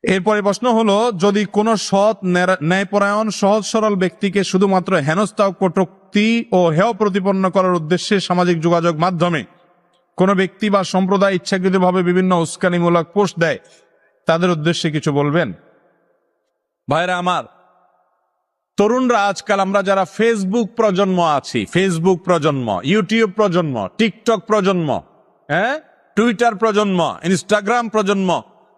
এরপরে প্রশ্ন হলো, যদি কোনো সৎ ন্যায়পরায়ণ সহজ সরল ব্যক্তিকে শুধুমাত্র হেনস্থা কটূক্তি ও হেয় প্রতিপন্ন করার উদ্দেশ্যে সামাজিক যোগাযোগ মাধ্যমে কোনো ব্যক্তি বা সম্প্রদায় ইচ্ছাকৃতভাবে বিভিন্ন উস্কানিমূলক পোস্ট দেয়, তাদের উদ্দেশ্যে কিছু বলবেন? ভাইরা আমার, তরুণরা আজকাল আমরা যারা ফেসবুক প্রজন্ম আছি, ফেসবুক প্রজন্ম, ইউটিউব প্রজন্ম, টিকটক প্রজন্ম, টুইটার প্রজন্ম, ইনস্টাগ্রাম প্রজন্ম,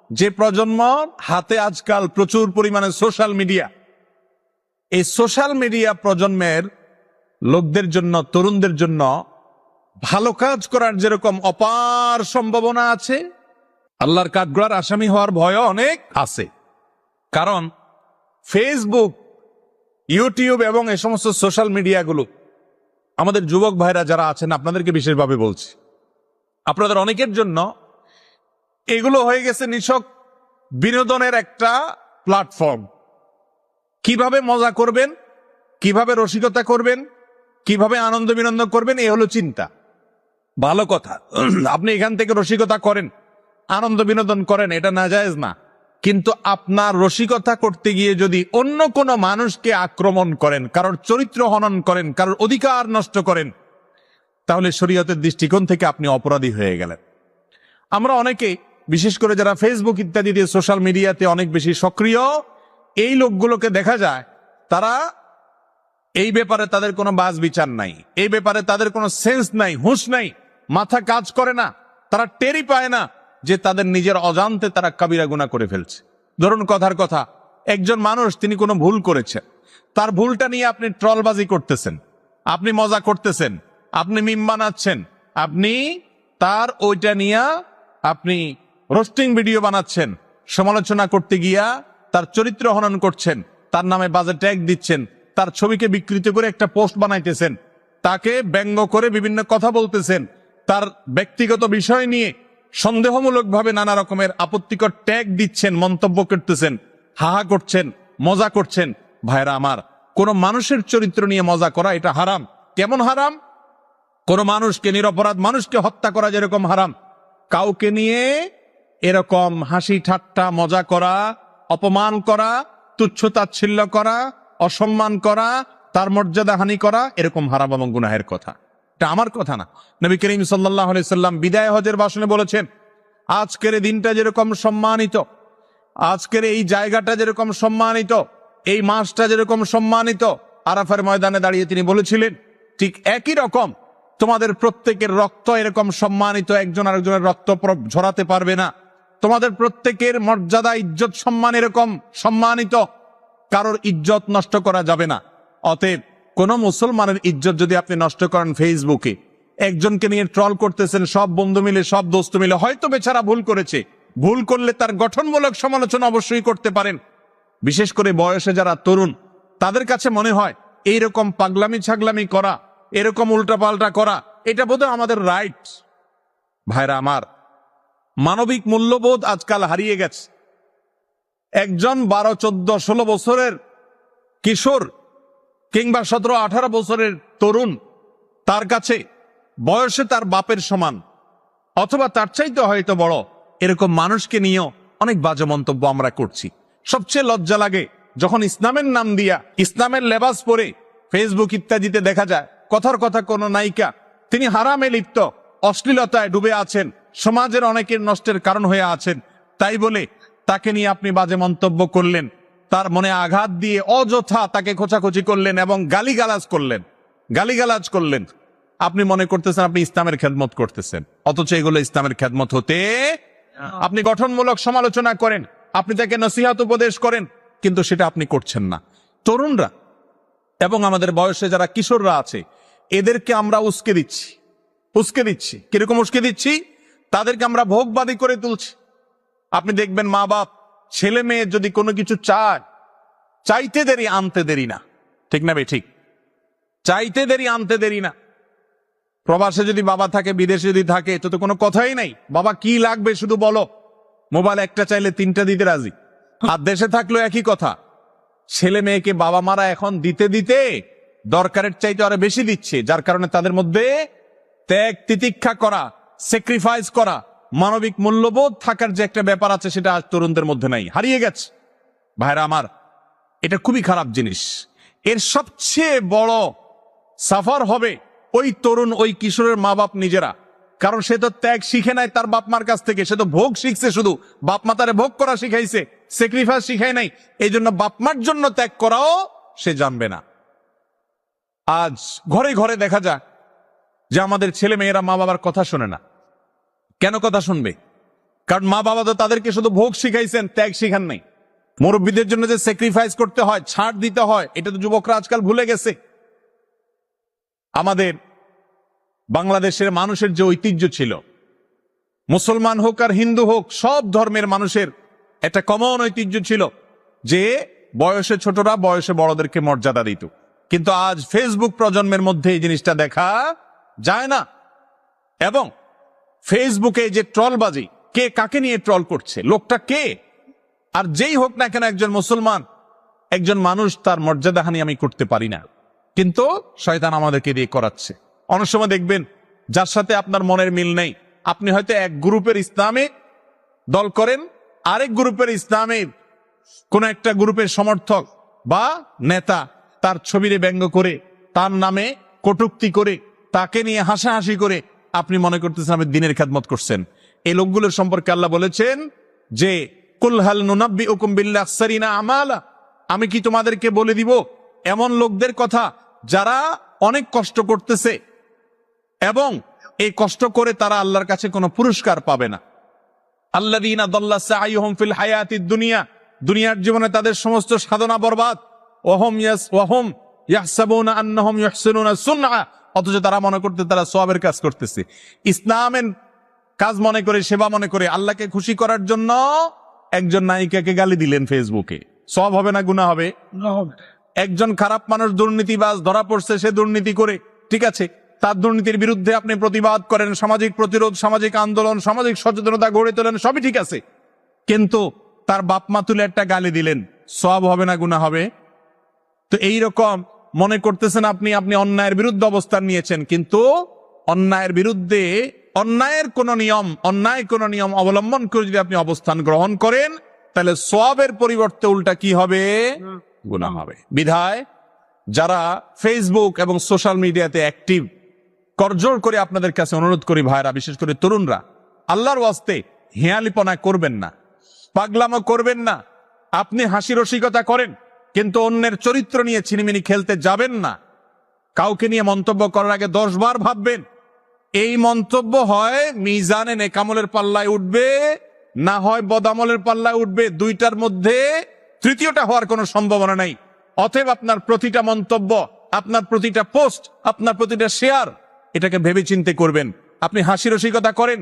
যে প্রজন্ম হাতে আজকাল প্রচুর পরিমাণে সোশ্যাল মিডিয়া, এই সোশ্যাল মিডিয়া প্রজন্মের লোকদের জন্য, তরুণদের জন্য ভালো কাজ করার যেরকম অপার সম্ভাবনা আছে, আল্লাহর কাঠগড়ার আসামি হওয়ার ভয়ও অনেক আছে। কারণ ফেসবুক, ইউটিউব এবং এই সমস্ত সোশ্যাল মিডিয়াগুলো আমাদের যুবক ভাইরা যারা আছেন, আপনাদেরকে বিশেষভাবে বলছি, আপনাদের অনেকের জন্য এগুলো হয়ে গেছে নিছক বিনোদনের একটা প্ল্যাটফর্ম। কিভাবে মজা করবেন, কিভাবে রসিকতা করবেন, কিভাবে আনন্দ বিনোদন করবেন, এই হলো চিন্তা। ভালো কথা, আপনি এখান থেকে রসিকতা করেন, আনন্দ বিনোদন করেন, এটা নাজায়েজ না। কিন্তু আপনার রসিকতা করতে গিয়ে যদি অন্য কোনো মানুষকে আক্রমণ করেন, কারোর চরিত্র হনন করেন, কারোর অধিকার নষ্ট করেন, তাহলে শরীয়তের দৃষ্টিকোণ থেকে আপনি অপরাধী হয়ে গেলেন। আমরা অনেকে, বিশেষ করে যারা ফেসবুক ইত্যাদিতে সোশ্যাল মিডিয়াতে অনেক বেশি সক্রিয়, এই লোকগুলোকে দেখা যায় তারা এই ব্যাপারে তাদের কোনো বাজ বিচার নাই, এই ব্যাপারে তাদের কোনো সেন্স নাই, হুঁশ নাই, মাথা কাজ করে না, তারা টেরই পায় না যে তাদের নিজের অজান্তে তারা কাবিরা গুনাহ করে ফেলছে। ধরুন কথার কথা, একজন মানুষ তিনি কোনো ভুল করেছেন, তার ভুলটা নিয়ে আপনি ট্রলবাজি করতেছেন, আপনি মজা করতেছেন, আপনি মিম বানাচ্ছেন, আপনি তার ওইটা নিয়ে আপনি রোস্টিং ভিডিও বানাচ্ছেন, সমালোচনা করতে গিয়া তার চরিত্র হনন করছেন, তার নামে বাজে ট্যাগ দিচ্ছেন, তার ছবিকে বিকৃত করে একটা পোস্ট বানাইতেছেন, তাকে ব্যঙ্গ করে বিভিন্ন কথা বলতেছেন, তার ব্যক্তিগত বিষয় নিয়ে সন্দেহমূলকভাবে নানা রকমের আপত্তিকর ট্যাগ দিচ্ছেন, মন্তব্য করতেছেন, হাহা করছেন, মজা করছেন। ভাইরা আমার, কোন মানুষের চরিত্র নিয়ে মজা করা এটা হারাম। কেমন হারাম? কোন মানুষকে, নিরপরাধ মানুষকে হত্যা করা যেরকম হারাম, কাউকে নিয়ে এরকম হাসি ঠাট্টা মজা করা, অপমান করা, তুচ্ছ তাচ্ছিল্য করা, অসম্মান করা, তার মর্যাদা হানি করা, এরকম হারাম এবং গুনাহের কথা। এটা আমার কথা না, নবী করিম সাল্লাল্লাহু আলাইহি সাল্লাম বিদায় হজের ভাষণে বলেছেন, আজকের এই দিনটা যেরকম সম্মানিত, আজকের এই জায়গাটা যেরকম সম্মানিত, এই মাসটা যেরকম সম্মানিত, আরাফার ময়দানে দাঁড়িয়ে তিনি বলেছিলেন, ঠিক একই রকম তোমাদের প্রত্যেকের রক্ত এরকম সম্মানিত, একজন আরেকজনের রক্ত ঝরাতে পারবে না। তোমাদের প্রত্যেকের মর্যাদা, ইজ্জত, সম্মান এরকম সম্মানিত, কারোর ইজ্জত নষ্ট করা যাবে না। অতএব কোন মুসলমানের ইজ্জত যদি আপনি নষ্ট করেন, ফেসবুকে একজনকে নিয়ে ট্রল করতেছেন, সব বন্ধু মিলে, সব দোস্ত মিলে, হয়তো বেচারা ভুল করেছে, ভুল করলে তার গঠনমূলক সমালোচনা অবশ্যই করতে পারেন। বিশেষ করে বয়সে যারা তরুণ, তাদের কাছে মনে হয় এইরকম পাগলামি ছাগলামি করা, এরকম উল্টাপাল্টা করা, এটা বোধহয় আমাদের রাইট। ভাইরা আমার, মানবিক মূল্যবোধ আজকাল হারিয়ে গেছে। একজন 12, 14, 16 বছরের কিশোর কিংবা 17, 18 বছরের তরুণ, তার কাছে বয়সে তার বাপের সমান অথবা তার চাইতে হয়তো বড়, এরকম মানুষকে নিয়েও অনেক বাজে মন্তব্য আমরা করছি। সবচেয়ে লজ্জা লাগে যখন ইসলামের নাম দিয়া, ইসলামের লেবাস পরে ফেসবুক ইত্যাদিতে দেখা যায় কথার কথা কোন নায়িকা, তিনি হারামে লিপ্ত, অশ্লীলতায় ডুবে আছেন, সমাজের অনেকের নষ্টের কারণ হয়ে আছেন, তাই বলে তাকে নিয়ে আপনি বাজে মন্তব্য করলেন, তার মনে আঘাত দিয়ে অযথা তাকে খোঁচাখুচি করলেন এবং গালিগালাজ করলেন। আপনি মনে করতেছেন আপনি ইসলামের খেদমত করতেছেন, অথচ এগুলো ইসলামের খেদমত হতে। আপনি গঠনমূলক সমালোচনা করেন, আপনি তাকে নসিহত উপদেশ করেন, কিন্তু সেটা আপনি করছেন না। তরুণরা এবং আমাদের বয়সে যারা কিশোররা আছে, এদেরকে আমরা উস্কে দিচ্ছি। কিরকম উস্কে দিচ্ছি? তাদেরকে আমরা ভোগবাদী করে তুলছি। আপনি দেখবেন মা বাপ ছেলে মেয়ে যদি কোনো কিছু চায়, চাইতে দেরি আনতে দেরি না, ঠিক না বে ঠিক? চাইতে দেরি আনতে দেরি না। প্রবাসে যদি বাবা থাকে, বিদেশে যদি থাকে, তো কোনো কথাই নাই, বাবা কি লাগবে শুধু বলো, মোবাইল একটা চাইলে 3টা দিতে রাজি। আর দেশে থাকলো একই কথা। ছেলে মেয়েকে বাবা মারা এখন দিতে দিতে দরকারের চাইতে আরো বেশি দিচ্ছে, যার কারণে তাদের মধ্যে ত্যাগ তিতিক্ষা করা, স্যাক্রিফাইস করা, মানবিক মূল্যবোধ থাকার যে একটা ব্যাপার আছে সেটা আজ তরুণদের মধ্যে নাই, হারিয়ে গেছে। ভাইরা আমার, এটা খুবই খারাপ জিনিস। এর সবচেয়ে বড় সাফার হবে ওই তরুণ, ওই কিশোরের মা বাপ নিজেরা। কারণ সে তো ত্যাগ শিখে নাই তার বাপ মার কাছ থেকে, সে তো ভোগ শিখছে, শুধু বাপ মা তারে ভোগ করা শিখাইছে, স্যাক্রিফাইস শিখায় নাই। এই জন্য বাপ মার জন্য ত্যাগ করাও সে জানবে না। আজ ঘরে ঘরে দেখা যায় যে আমাদের ছেলে মেয়েরা মা বাবার কথা শোনে না। কেন কথা শুনবে? কারণ মা বাবা তো তাদেরকে শুধু ভোগ শিখাইছেন, ত্যাগ শিখান নাই। মুরব্বীদের জন্য যে স্যাক্রিফাইস করতে হয়, ছাড় দিতে হয়, এটা তো যুবকরা আজকাল ভুলে গেছে। আমাদের বাংলাদেশের মানুষের যে ঐতিহ্য ছিল, মুসলমান হোক আর হিন্দু হোক, সব ধর্মের মানুষের একটা কমন ঐতিহ্য ছিল যে বয়সে ছোটরা বয়সে বড়দেরকে মর্যাদা দিত। কিন্তু আজ ফেসবুক প্রজন্মের মধ্যে এই জিনিসটা দেখা যায় না। এবং ফেসবুকে যে ট্রলবাজি, কে কাকে নিয়ে ট্রল করছে, লোকটা কে, আর যেই হোক না কেন একজন মুসলমান, একজন মানুষ, তার মর্যাদাহানি আমি করতে পারি না, কিন্তু শয়তান আমাদেরকে দিয়ে করাচ্ছে। অনেক সময় দেখবেন যার সাথে আপনার মনের মিল নেই, আপনি হয়তো এক গ্রুপের ইসলামে দল করেন, আরেক গ্রুপের ইসলামের কোন একটা গ্রুপের সমর্থক বা নেতা তার ছবিরে ব্যঙ্গ করে, তার নামে কটূক্তি করে, তাকে নিয়ে হাসাহাসি করে আপনি মনে করতেছেন আপনি দিনের খেদমত করছেন। এই লোকগুলোর সম্পর্কে আল্লাহ বলেছেন যে কুল হাল নুনাব্বিউকুম বিল আখসারিনা আমালা, আমি কি তোমাদেরকে বলে দিব এমন লোকদের কথা যারা অনেক কষ্ট করতেছে এবং এই কষ্ট করে তারা আল্লাহর কাছে কোনো পুরস্কার পাবে না। আল্লাযীনা দাল্লা সাইয়ুহুম ফিল হায়াতিদ দুনিয়া, দুনিয়ার জীবনে তাদের সমস্ত সাধনা বরবাদ। ওয়াহুম ইয়াহসাবুনা আন্নাহুম ইহসিনুনা সুনআ, অথচ তারা মনে করতে তারা সওয়াবের কাজ করতেছে। ইসলামের কাজ মনে করে, সেবা মনে করে, আল্লাহকে খুশি করার জন্য একজন নায়িকাকে গালি দিলেন ফেসবুকে, সওয়াব হবে না গুনাহ হবে? একজন খারাপ মানুষ দুর্নীতিবাজ ধরা পড়ছে, সে দুর্নীতি করে, ঠিক আছে, তার দুর্নীতির বিরুদ্ধে আপনি প্রতিবাদ করেন, সামাজিক প্রতিরোধ, সামাজিক আন্দোলন, সামাজিক সচেতনতা গড়ে তোলেন, সবই ঠিক আছে। কিন্তু তার বাপ মা তুলে একটা গালি দিলেন, সওয়াব হবে না গুনাহ হবে? তো এইরকম মনে করতেছেন আপনি অন্যায়ের বিরুদ্ধে অবস্থান নিয়েছেন, কিন্তু অন্যায়ের বিরুদ্ধে অন্যায় কোন নিয়ম অবলম্বন করে যদি আপনি অবস্থান গ্রহণ করেন, তাহলে সওয়াবের পরিবর্তে উল্টা কি হবে? গুনাহ হবে। বিধায় যারা ফেসবুক এবং সোশ্যাল মিডিয়াতে অ্যাক্টিভ, করজোড় করে আপনাদের কাছে অনুরোধ করি ভাইরা, বিশেষ করে তরুণরা, আল্লাহর ওয়াস্তে হেয়ালিপনা করবেন না, পাগলামো করবেন না। আপনি হাসি রসিকতা করেন, কিন্তু অন্যের চরিত্র নিয়ে ছিনিমিনি খেলতে যাবেন না। কাউকে নিয়ে মন্তব্য করার আগে 10 বার ভাববেন। এই মন্তব্য হয় মিজানে নেকামলের পাল্লায় উঠবে, না হয় বদামলের পাল্লায় উঠবে। দুইটার মধ্যে তৃতীয়টা হওয়ার কোনো সম্ভাবনা নাই। অতএব আপনার প্রতিটা মন্তব্য, আপনার প্রতিটা পোস্ট, আপনার প্রতিটা শেয়ার, এটাকে ভেবেচিন্তে করবেন। আপনি হাসি রসিকতা করেন,